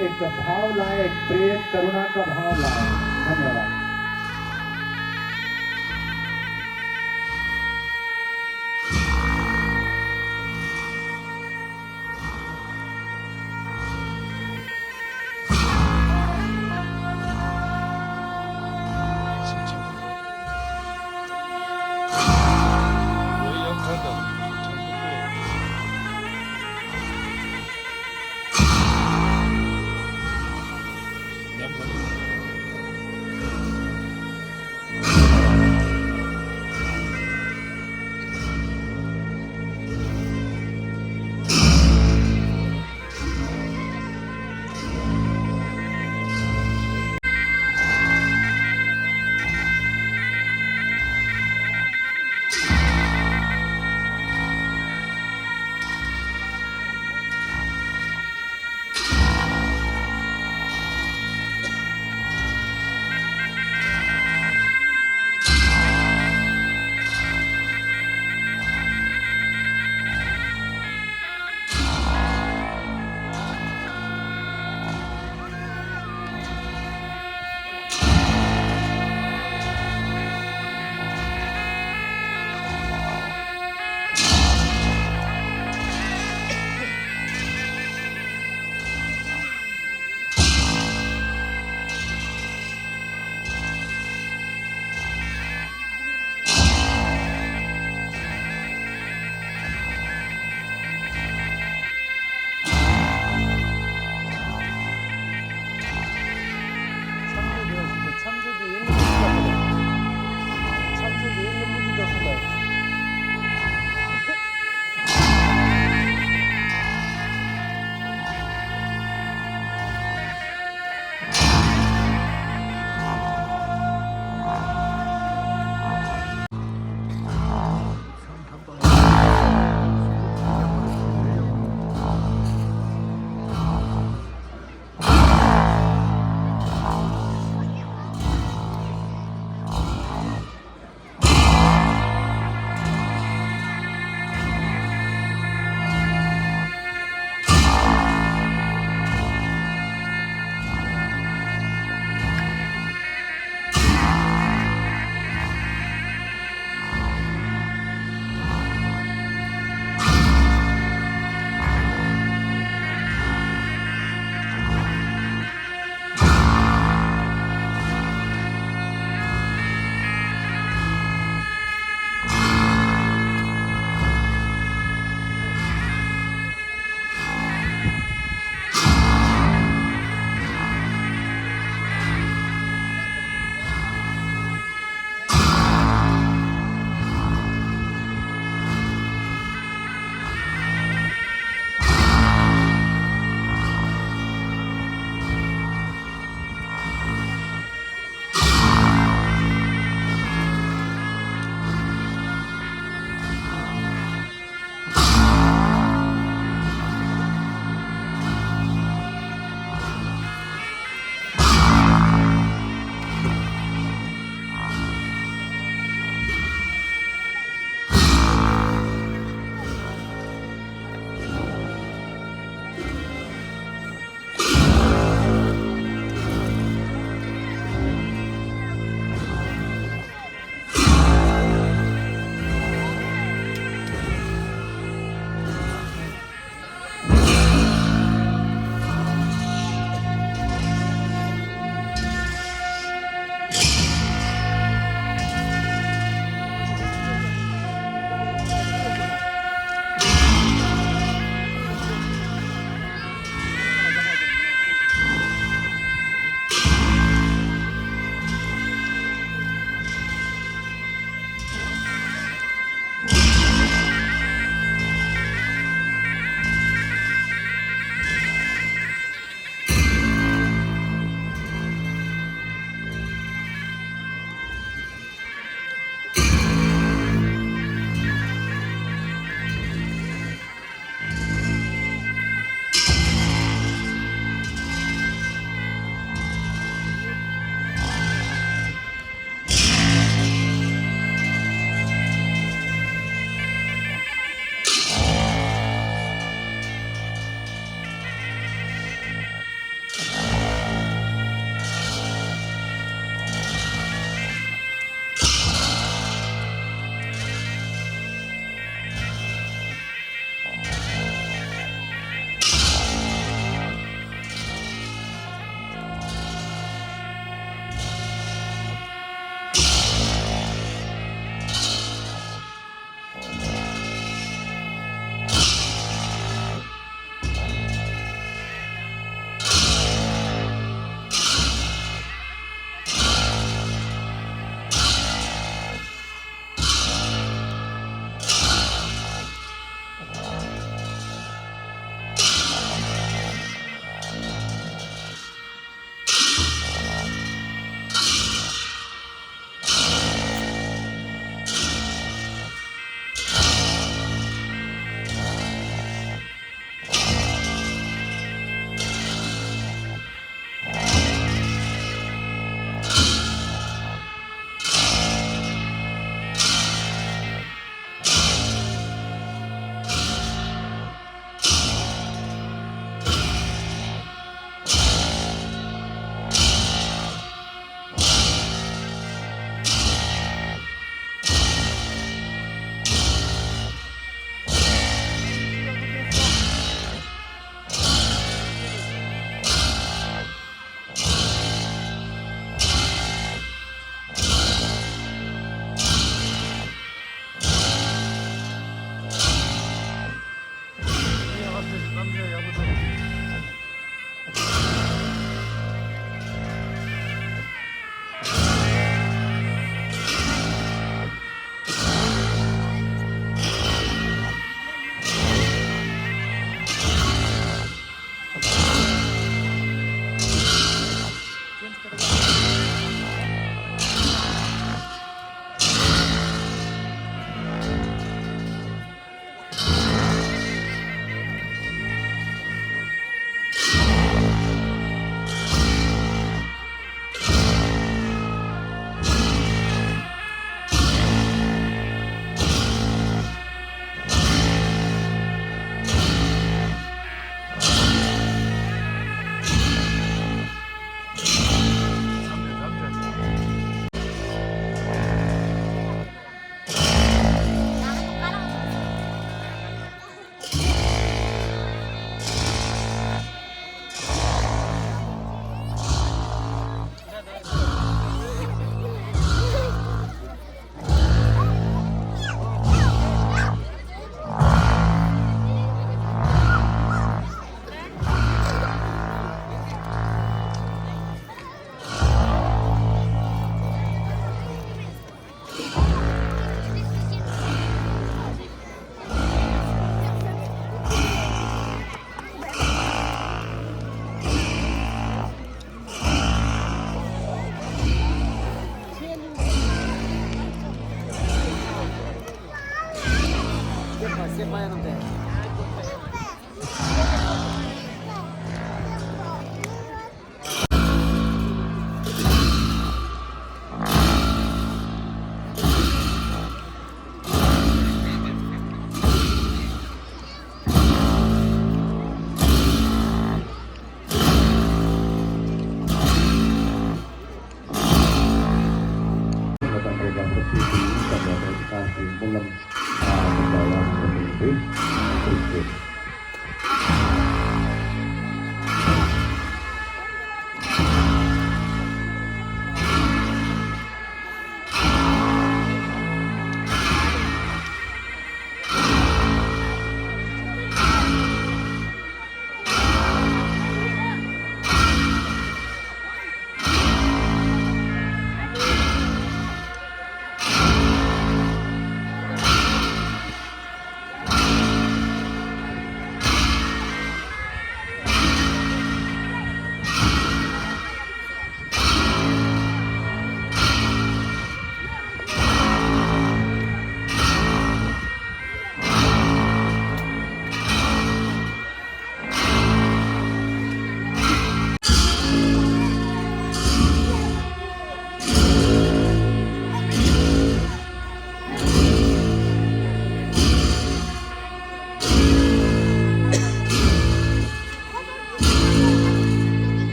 एक भाव लाए, एक प्रेम करुणा का भाव लाए। धन्यवाद।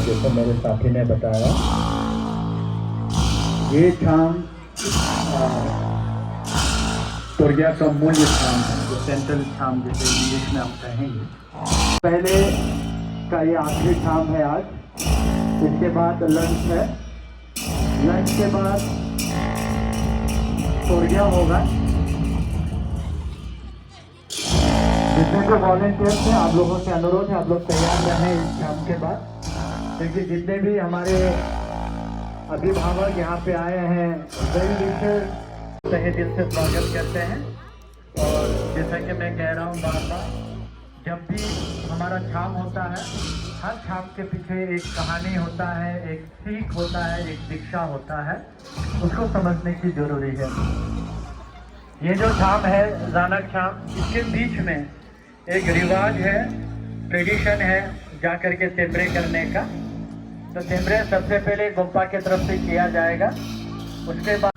जैसे मेरे साथी ने बताया, ये धाम तोरग्या का मूल्य धाम है, जो सेंट्रल धाम जैसे इंग्लिश में हम कहेंगे। पहले का ये आखिरी धाम है आज। इसके बाद लंच है, लंच के बाद तोरग्या होगा। जितने भी वॉलेंटियर्स हैं, आप लोगों से अनुरोध है, आप लोग तैयार रहें इस शाम के बाद, क्योंकि जितने भी हमारे अभिभावक यहाँ पे आए हैं, वेल विशर तहे दिल से स्वागत करते हैं। और जैसा कि मैं कह रहा हूँ बार बार, जब भी हमारा छाम होता है, हर छाम के पीछे एक कहानी होता है, एक सीख होता है, एक दीक्षा होता है, उसको समझने की जरूरी है। ये जो छाम है, जानक छाम, इसके बीच में एक रिवाज है, ट्रेडिशन है जा करके तेमरे करने का। तो तेमरे सबसे पहले गुम्पा की तरफ से किया जाएगा, उसके बाद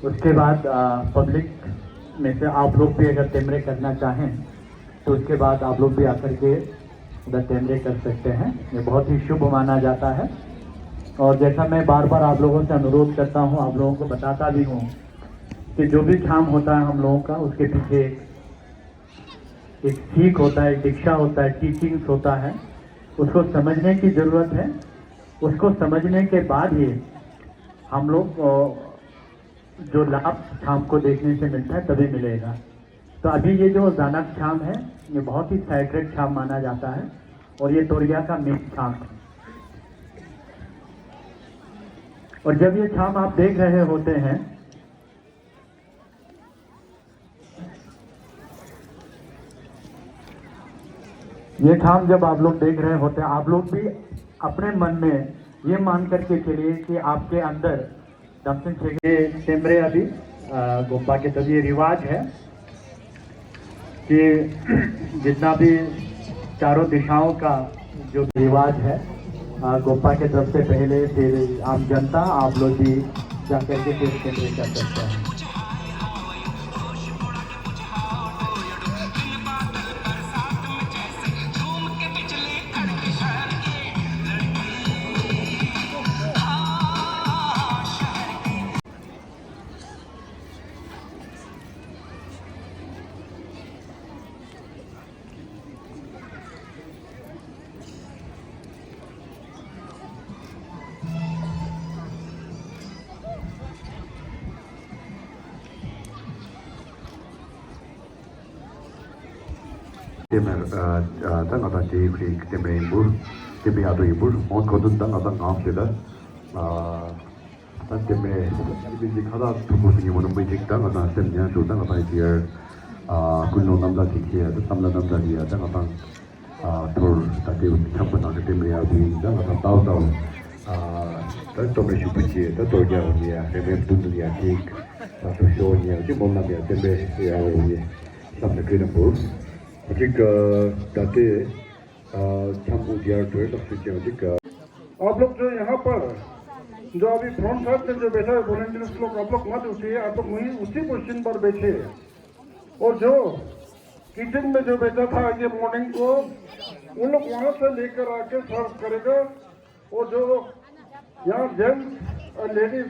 उसके बाद पब्लिक में से आप लोग भी अगर तेमरे करना चाहें तो उसके बाद आप लोग भी आकर के टेमरे कर सकते हैं। ये बहुत ही शुभ माना जाता है। और जैसा मैं बार बार आप लोगों से अनुरोध करता हूँ, आप लोगों को बताता भी हूँ कि जो भी काम होता है हम लोगों का, उसके पीछे एक सीख होता है, एक दीक्षा होता है, टीचिंग्स होता है। उसको समझने की ज़रूरत है। उसको समझने के बाद ही हम लोग जो लाभ शाम को देखने से मिलता है तभी मिलेगा। तो अभी ये जो जानक शाम है, ये बहुत ही सैक्रेड शाम माना जाता है और ये तोरग्या का मेन शाम है। और जब ये शाम आप देख रहे होते हैं, ये शाम जब आप लोग देख रहे होते हैं, आप लोग भी अपने मन में ये मान करके चलिए कि आपके अंदर दमसन छेगे टेमरे अभी गोपा के तब ये रिवाज है कि जितना भी चारों दिशाओं का जो रिवाज है, गोपा के तरफ से पहले फिर आम जनता आप लोग भी जाकर के फिर टेमरे कर सकते हैं। Temer tang ata ji kri temer imbur temer ado imbur on kodun tang ata ngam seda ta temer bi khada tubu ni mon bi dik tang ata sem nya su tang ata hier kunno namda tikhe ta tamla namda dia tang ata tor ta te chappa na temer ado tang ata tau tau ta tomer shu pi ta torgya dia temer tun dia tik ta so nya ji mon na dia temer ya ni samna kri na bur ठीक जाते छापू दिया आप लोग जो यहाँ पर जो अभी फ्रंट साइड में जो बैठा है वॉलंटियर्स लोग, आप लोग मत उठिए, आप लोग वहीं उसी पोजीशन पर बैठे। और जो किचन में जो बैठा था ये मॉर्निंग को उन लोग वहाँ से लेकर आके सर्व करेगा। और जो यहाँ जेंट्स और लेडीज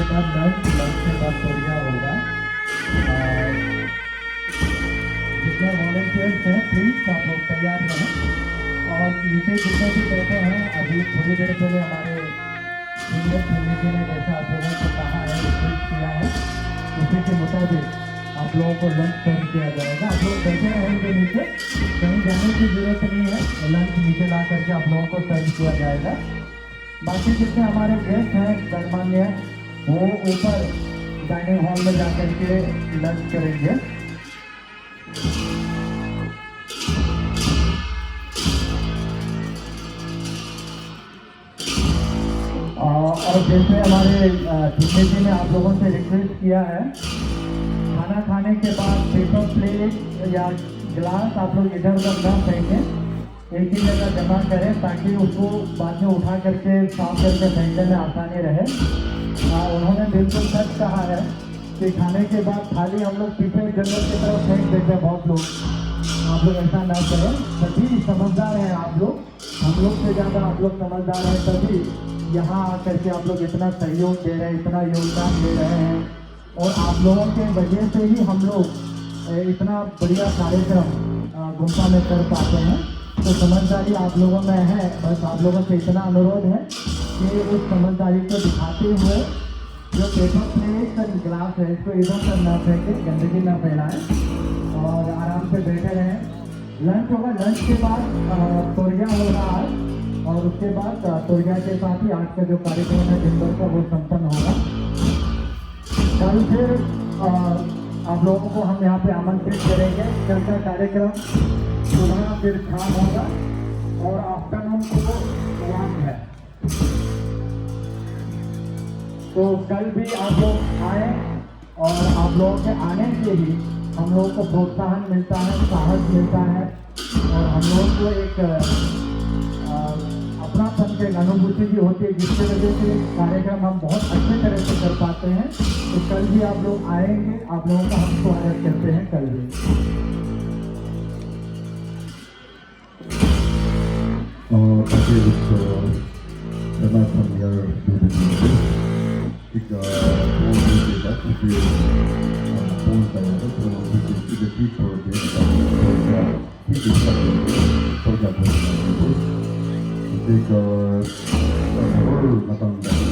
बाद लंच के बाद तोरिया होगा। जितने वॉलंटियर्स हैं प्लीज आप लोग तैयार रहें। और नीचे जितने भी बैठे हैं, अभी थोड़ी देर पहले हमारे सीनियर कम्युनिटी ने जैसा आप लोगों को कहा है, रिक्वेस्ट किया है, उसी के मुताबिक आप लोगों को लंच सर्व किया जाएगा। आप लोग बैठे रहेंगे नीचे, कहीं जाने की जरूरत नहीं है, लंच नीचे ला करके आप लोगों को सर्व किया जाएगा। बाकी जितने हमारे गेस्ट हैं गणमान्य, वो ऊपर डाइनिंग हॉल में जा करके लंच करेंगे। और जैसे हमारे टीचर जी ने आप लोगों से रिक्वेस्ट किया है, खाना खाने के बाद पेपर प्लेट या गिलास आप लोग इधर उधर ना फेंकें, एक ही जगह जमा करें ताकि उसको बाद में उठा करके साफ करके फेंकने में आसानी रहे। उन्होंने बिल्कुल सच कहा है कि खाने के बाद थाली हम लोग पीछे जंगल की तरफ फेंक देते हैं बहुत लोग। आप लोग ऐसा ना करें, तभी समझदार हैं आप लोग, हम लोग से ज़्यादा आप लोग समझदार हैं, तभी यहाँ आकर के आप लोग इतना सहयोग दे रहे हैं, इतना योगदान दे रहे हैं। और आप लोगों के वजह से ही हम लोग इतना बढ़िया कार्यक्रम गुम्फा में कर पाते हैं। तो समझदारी आप लोगों में है, बस आप लोगों से इतना अनुरोध है कि उस समझदारी को दिखाते हुए जो पेपर प्लेट और गिलास है इसको इधर उधर ना फेंके, गंदगी ना फैलाएं और आराम से बैठे रहें। लंच होगा, लंच के बाद तोरिया होगा आज, और उसके बाद तोरिया के साथ ही आज का जो कार्यक्रम है दिन भर का वो संपन्न होगा। कल फिर आप लोगों को हम यहाँ पे आमंत्रित करेंगे। कल का कार्यक्रम सुबह फिर शाम होगा और आफ्टरनून को लंच है। तो कल भी आप लोग आए और आप लोगों के आने से ही हम लोगों को प्रोत्साहन मिलता है, साहस मिलता है और हम लोगों को एक अपनापन की अनुभूति भी होती है, जिसकी वजह से कार्यक्रम हम बहुत अच्छे तरह से कर पाते हैं। तो कल भी आप लोग आएंगे, आप लोगों का हम स्वागत करते हैं कल भी। Tadi karena familiar dengan ini, jika mau berdebat, mungkin pun saya ada kalau mungkin tidak people dia akan Torgya itu. Jika baru datang dari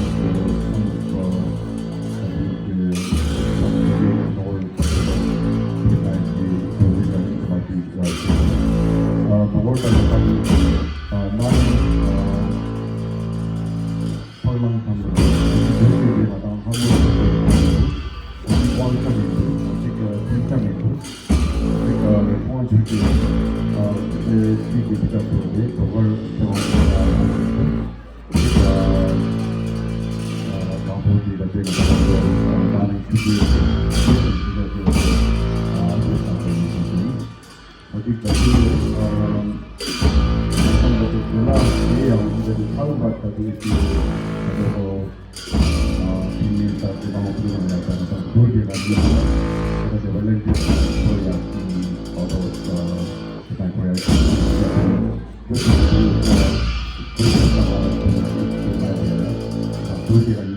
Torgya